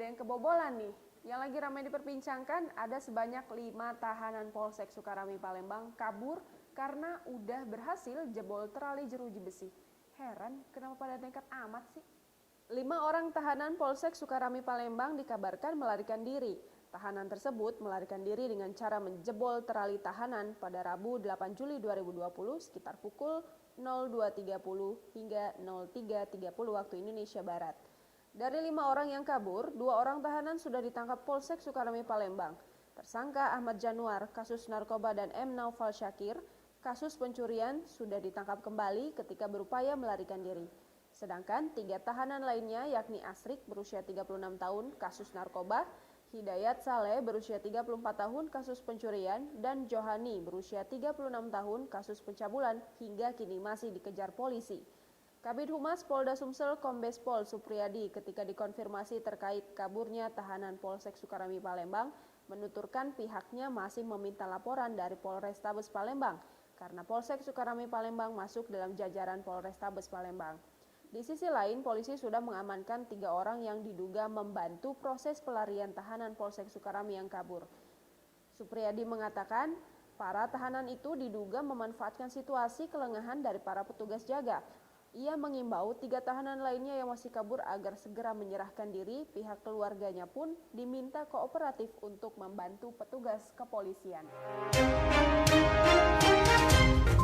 yang kebobolan nih. Yang lagi ramai diperbincangkan ada sebanyak 5 tahanan Polsek Sukarami Palembang kabur karena udah berhasil jebol terali jeruji besi. Heran kenapa pada nekat amat sih? 5 orang tahanan Polsek Sukarami Palembang dikabarkan melarikan diri. Tahanan tersebut melarikan diri dengan cara menjebol terali tahanan pada Rabu 8 Juli 2020 sekitar pukul 02.30 hingga 03.30 waktu Indonesia Barat. Dari 5 orang yang kabur, 2 orang tahanan sudah ditangkap Polsek Sukarami Palembang. Tersangka Ahmad Januar, kasus narkoba, dan M. Naufal Syakir, kasus pencurian, sudah ditangkap kembali ketika berupaya melarikan diri. Sedangkan 3 tahanan lainnya yakni Asrik berusia 36 tahun, kasus narkoba, Hidayat Saleh berusia 34 tahun, kasus pencurian, dan Johani berusia 36 tahun, kasus pencabulan, hingga kini masih dikejar polisi. Kabid Humas Polda Sumsel Kombes Pol Supriyadi ketika dikonfirmasi terkait kaburnya tahanan Polsek Sukarami Palembang menuturkan pihaknya masih meminta laporan dari Polrestabes Palembang karena Polsek Sukarami Palembang masuk dalam jajaran Polrestabes Palembang. Di sisi lain, polisi sudah mengamankan 3 orang yang diduga membantu proses pelarian tahanan Polsek Sukarami yang kabur. Supriyadi mengatakan, para tahanan itu diduga memanfaatkan situasi kelengahan dari para petugas jaga. Ia mengimbau 3 tahanan lainnya yang masih kabur agar segera menyerahkan diri, pihak keluarganya pun diminta kooperatif untuk membantu petugas kepolisian.